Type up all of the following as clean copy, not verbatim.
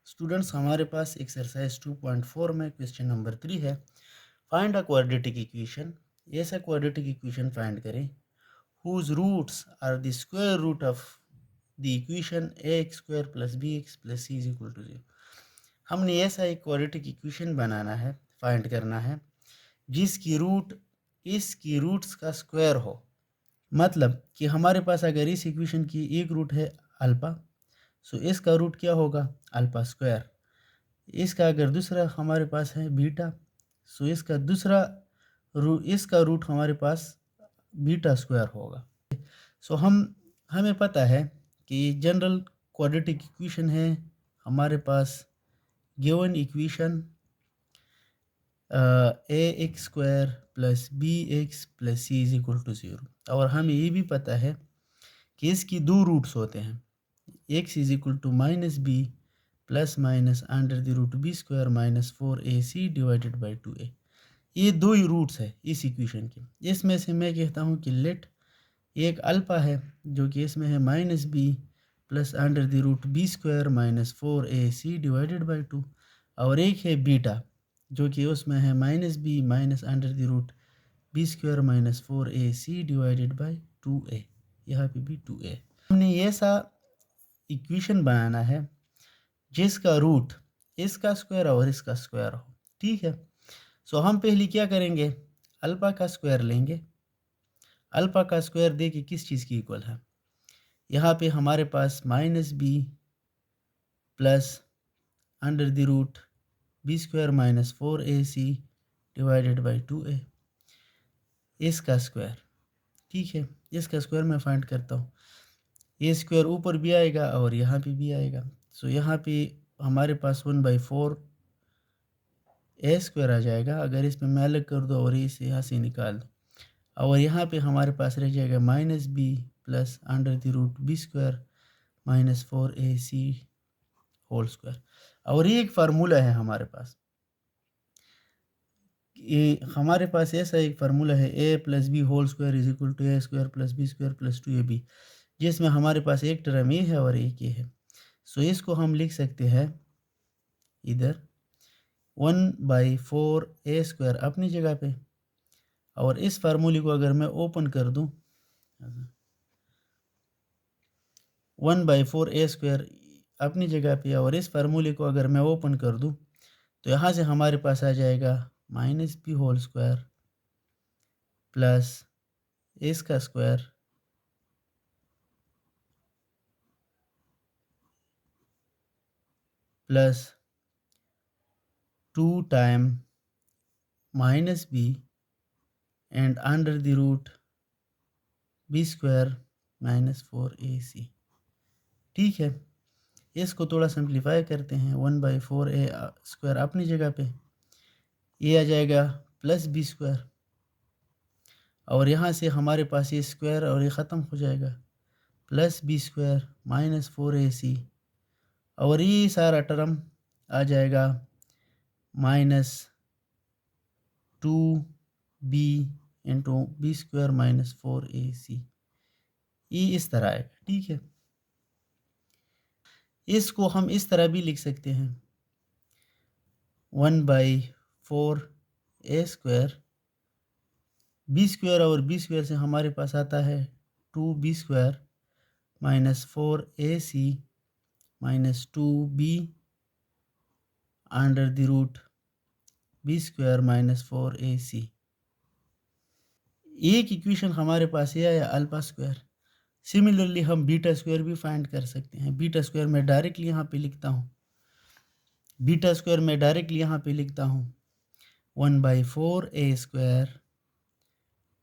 Students हमारे पास exercise 2.4 में question number 3 है। Find a quadratic equation. ऐसा क्वाड्रेटिक इक्वेशन फाइंड करें whose roots are the square root of the equation ax square plus bx plus c is equal to 0। हमने ऐसा एक quadratic equation बनाना है, find करना है जिसकी रूट इसकी रूट्स का स्क्वायर हो। मतलब कि हमारे पास अगर इस इक्वेशन की एक रूट है अल्फा, सो इसका रूट क्या होगा अल्फा स्क्वायर। इसका अगर दूसरा हमारे पास है बीटा, सो इसका दूसरा इसका रूट हमारे पास बीटा स्क्वायर होगा। सो हमें पता है कि जनरल क्वाड्रेटिक इक्वेशन है हमारे पास given equation a x square plus b x plus c is equal to 0। और हमें ये भी पता है कि इसकी दो रूट्स होते हैं, X is equal to minus B plus minus under the root B square minus 4ac divided by 2a। ये दो ही रूट्स है इस इक्वेशन के। इसमें से मैं कहता हूँ कि लेट एक अल्फा है जो कि इसमें है minus B plus under the root B square minus 4ac divided by 2, और एक है बीटा जो कि उसमें है minus B minus under the root B square minus 4ac divided by 2a। यहाँ पे भी 2a। हमने ऐसा इक्वेशन बनाना है जिसका रूट इसका स्क्वायर और इसका स्क्वायर हो। ठीक है, सो हम पहले क्या करेंगे, अल्फा का स्क्वायर लेंगे। अल्फा का स्क्वायर देखिए किस चीज़ की इक्वल है। यहाँ पे हमारे पास minus B plus under the root B square minus 4ac divided by 2a इसका स्क्वायर। ठीक है, इसका स्क्वायर मैं फाइंड करता हूँ। ये स्क्वायर ऊपर भी आएगा और यहाँ पे भी आएगा। सो यहाँ पे हमारे पास 1/4 ए स्क्वायर आ जाएगा। अगर इसमें मैं अलग कर दो और इसे यहाँ से निकाल दो, और यहाँ पे हमारे पास रह जाएगा minus B plus under the root B square minus 4ac whole square. और ये एक फार्मूला है हमारे पास, ये हमारे पास ऐसा एक फार्मूला है a plus b whole square is equal to a square plus b square plus 2ab, जिसमें हमारे पास एक टर्म ए है और एक ये है। सो इसको हम लिख सकते हैं इधर 1/4 ए स्क्वायर अपनी जगह पे, और इस फार्मूले को अगर मैं ओपन कर दूं 1/4 ए स्क्वायर अपनी जगह पे, और इस फार्मूले को अगर मैं ओपन कर दूं तो यहाँ से हमारे पास आ जाएगा minus b whole square plus इसका square plus 2 time minus b and under the root B square minus 4ac। ठीक है, इसको थोड़ा सिंप्लीफाई करते हैं। 1/4 ए स्क्वायर अपनी जगह पे, ये आ जाएगा प्लस बी स्क्वायर, और यहाँ से हमारे पास ये स्क्वायर और ये ख़त्म हो जाएगा, plus b square minus 4ac, और ये सारा टर्म आ जाएगा minus 2b into B square minus 4ac। ये इस तरह आएगा। ठीक है, इसको हम इस तरह भी लिख सकते हैं 1/4 ए स्क्वायर, बी स्क्वायर और बी स्क्वायर से हमारे पास आता है 2b square minus 4ac minus 2b under the root B square minus 4ac। एक इक्वेशन हमारे पास ये है अल्फा स्क्वायर। सिमिलरली हम बीटा स्क्वायर भी फाइंड कर सकते हैं। बीटा स्क्वायर मैं डायरेक्टली यहाँ पे लिखता हूँ, बीटा स्क्वायर मैं डायरेक्टली यहाँ पे लिखता हूँ 1/4 a square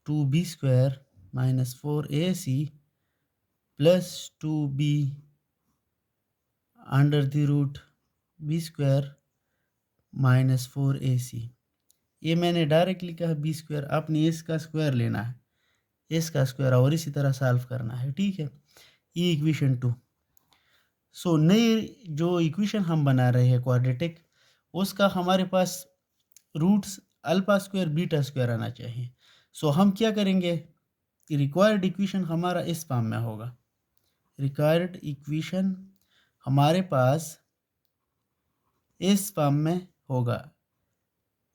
2b square minus 4ac plus 2b under the root B square minus 4ac। ये मैंने डायरेक्टली कहा बी स्क्वायर, आपने इसका स्क्वायर लेना है, इसका स्क्वायर, और इसी तरह सॉल्व करना है। ठीक है, ये इक्वेशन 2। सो नई जो इक्वेशन हम बना रहे हैं क्वाड्रेटिक, उसका हमारे पास roots alpha square beta square आना चाहिए। सो हम क्या करेंगे, रिक्वायर्ड इक्वेशन हमारा इस फॉर्म में होगा। रिक्वायर्ड इक्वेशन हमारे पास इस फॉर्म में होगा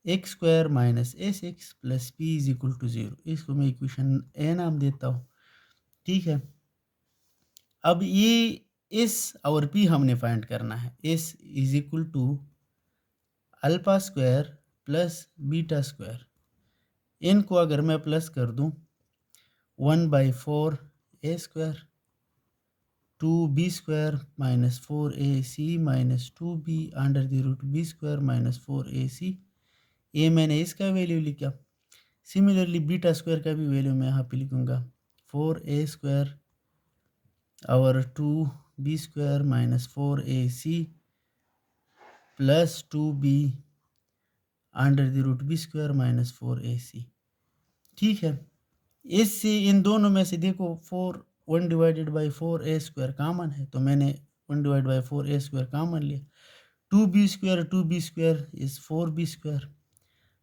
x square minus s x plus p is equal to 0। इसको मैं इक्वेशन ए नाम देता हूँ, ठीक है। अब ये एस और पी हमने फाइंड करना है। S is equal to alpha square plus beta square. इनको अगर मैं प्लस कर दूं 1/4 a square 2b square minus 4ac minus 2b under the root b square minus 4ac। ये मैंने इसका वैल्यू लिखा। सिमिलरली बीटा स्क्वायर का भी वैल्यू मैं यहाँ पे लिखूँगा 4a स्क्वायर और 2b square minus 4ac plus 2b under the root b square minus 4ac, ठीक है। इससे इन दोनों में से देखो 1 divided by 4a square common है, तो मैंने 1 divide by 4a square common लिया। 2b square is 4b square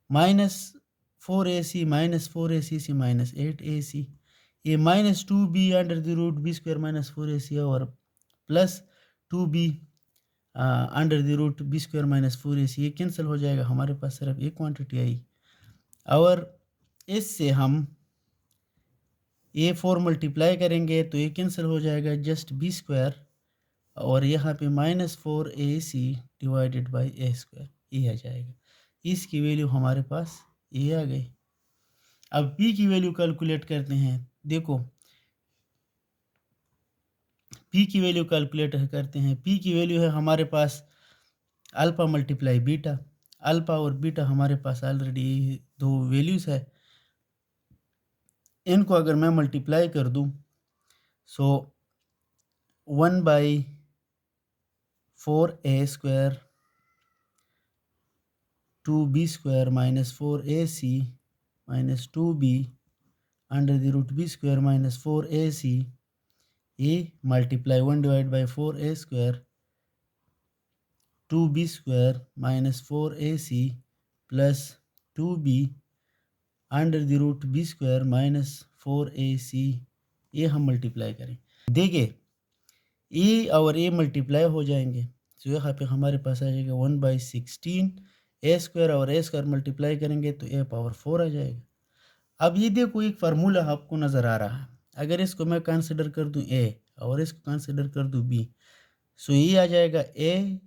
minus 4ac से माइनस 8ac। ये minus 2b under the root b square minus 4ac और plus 2b under the root b square minus 4ac ये cancel हो जाएगा। हमारे पास सिर्फ एक क्वांटिटी आई और इससे हम ये 4 मल्टीप्लाई करेंगे तो ये कैंसिल हो जाएगा, जस्ट b स्क्वायर और यहाँ पे minus 4ac divided by a square ये आ जाएगा। इसकी वैल्यू हमारे पास ये आ गई। अब p की वैल्यू कैलकुलेट करते हैं। देखो p की वैल्यू कैलकुलेट करते हैं। p की वैल्यू है हमारे पास अल्फा मल्टीप्लाई बीटा। अल्फा और बीटा हमारे पास ऑलरेडी दो वैल्यूज़ है। इनको अगर मैं मल्टीप्लाई कर दूं so 1/4a square 2b square minus 4ac minus 2b under the root b square minus 4ac ये multiply 1 divide by 4a square 2b square minus 4ac plus 2b under the root b square minus 4ac ये हम multiply करें। देखिए ए और A multiply हो जाएंगे तो यहाँ पे हमारे पास आ जाएगा 1/16 ए स्क्वायर और ए स्क्वायर मल्टीप्लाई करेंगे तो ए पावर 4 आ जाएगा। अब ये देखो एक फार्मूला आपको नज़र आ रहा है। अगर इसको मैं कंसिडर कर दूं ए और इसको कंसिडर कर दूं बी सो ये आ जाएगा a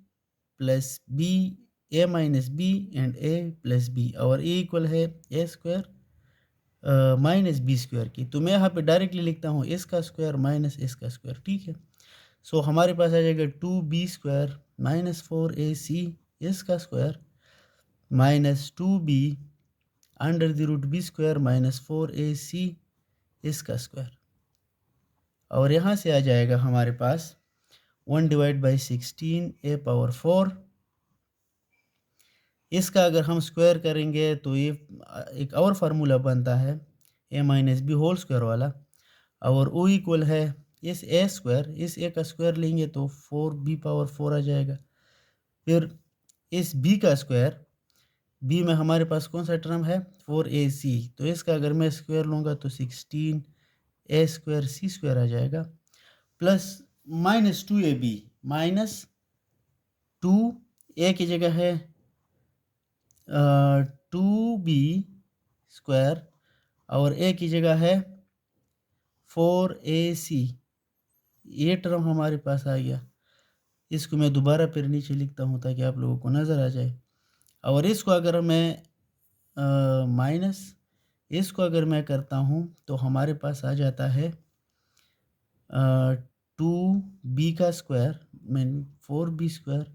plus b a minus b and a plus b और ए इक्वल है a square minus b square की। तो मैं यहाँ पे डायरेक्टली लिखता हूँ इसका स्क्वायर माइनस इसका स्क्वायर, ठीक है। सो हमारे पास आ जाएगा 2b स्क्वायर माइनस 4ac इसका square minus 2b under the root b square minus 4ac इसका स्क्वायर और यहाँ से आ जाएगा हमारे पास 1 डिवाइड बाई 16 ए पावर 4। इसका अगर हम स्क्वायर करेंगे तो ये एक और फार्मूला बनता है ए माइनस बी होल स्क्वायर वाला और ओ इक्वल है इस ए स्क्वायर, इस ए का स्क्वायर लेंगे तो 4b पावर 4 आ जाएगा। फिर इस b का स्क्वायर, b में हमारे पास कौन सा टर्म है 4ac तो इसका अगर मैं स्क्वायर लूँगा तो 16 ए स्क्वायर सी स्क्वायर आ जाएगा प्लस माइनस 2ab माइनस 2 ए की जगह है 2b स्क्वायर और ए की जगह है 4ac ये टर्म हमारे पास आ गया। इसको मैं दोबारा फिर नीचे लिखता हूँ ताकि आप लोगों को नज़र आ जाए। और इसको अगर मैं माइनस इसको अगर मैं करता हूँ तो हमारे पास आ जाता है 2b का स्क्वायर मीन 4b स्क्वायर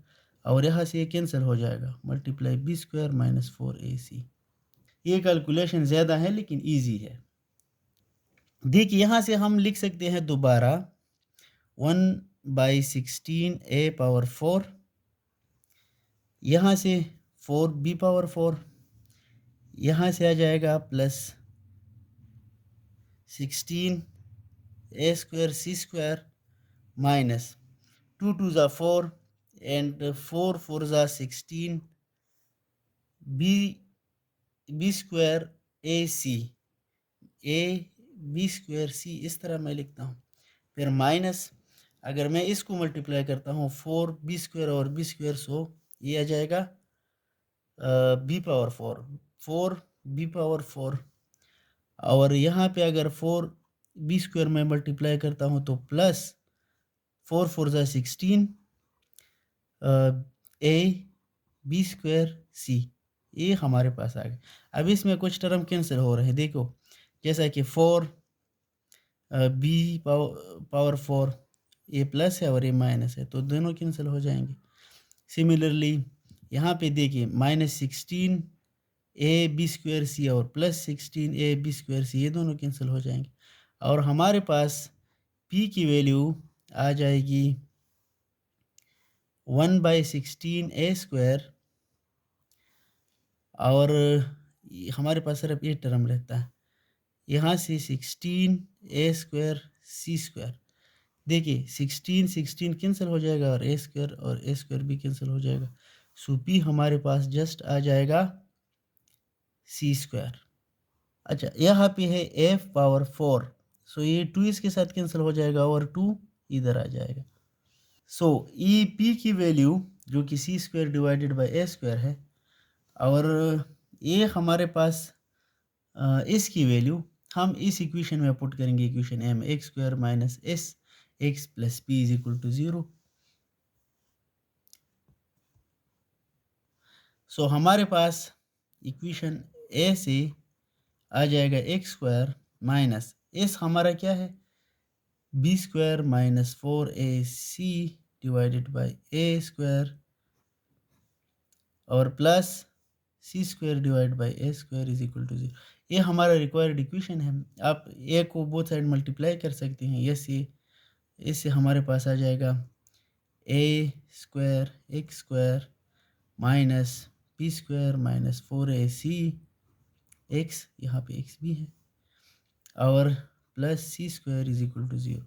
और यहाँ से ये कैंसिल हो जाएगा multiply b square minus 4ac। ये कैलकुलेशन ज़्यादा है लेकिन इजी है। देखिए यहाँ से हम लिख सकते हैं दोबारा 1/16 ए पावर 4 यहाँ से 4b पावर 4 यहाँ से आ जाएगा plus 16 a square c square minus 2 2 ज़ा 4 एंड 4 4 ज़ा 16 b square a c a b square c इस तरह मैं लिखता हूँ। फिर माइनस अगर मैं इसको मल्टीप्लाई करता हूँ 4b स्क्वायर और b स्क्वायर सो ये आ जाएगा बी पावर 4 बी पावर 4, और यहाँ पे अगर 4 बी स्क्वायर में मल्टीप्लाई करता हूँ तो प्लस 4 4 ज़ा 16 ए बी स्क्वायर सी, ये हमारे पास आ गया। अब इसमें कुछ टर्म कैंसिल हो रहे हैं, देखो जैसा कि 4 बी पावर 4 ये प्लस है और ये माइनस है, तो दोनों कैंसिल हो जाएंगे। सिमिलरली यहाँ पे देखिए -16 ए बी स्क्वायर सी और +16 ए बी स्क्वायर सी, ये दोनों कैंसिल हो जाएंगे और हमारे पास p की वैल्यू आ जाएगी 1/16 ए स्क्वायर, और हमारे पास सिर्फ ये टर्म रहता है, यहाँ से 16 ए स्क्वायर सी स्क्वायर। देखिए 16 16 कैंसिल हो जाएगा और ए स्क्वायर भी कैंसिल हो जाएगा, सो p हमारे पास जस्ट आ जाएगा सी स्क्वायर। अच्छा यहाँ पे है f पावर 4, सो ये 2 इसके साथ कैंसिल हो जाएगा और 2 इधर आ जाएगा। सो ई पी की वैल्यू जो कि c square divided by a square है, और ये हमारे पास इसकी वैल्यू हम इस इक्वेशन में पुट करेंगे, equation m x square minus s x plus p is equal to 0। So हमारे पास इक्वेशन ए से आ जाएगा एक्स स्क्वायर माइनस एस हमारा क्या है, b square minus 4ac divided by a square और plus c square divide by a square is equal to 0। ये हमारा रिक्वायर्ड इक्वेशन है। आप ए को बोथ साइड मल्टीप्लाई कर सकते हैं, ये इससे हमारे पास आ जाएगा a square x square minus p square minus 4ac x, यहाँ पे एक्स भी है, और plus c square is equal to 0।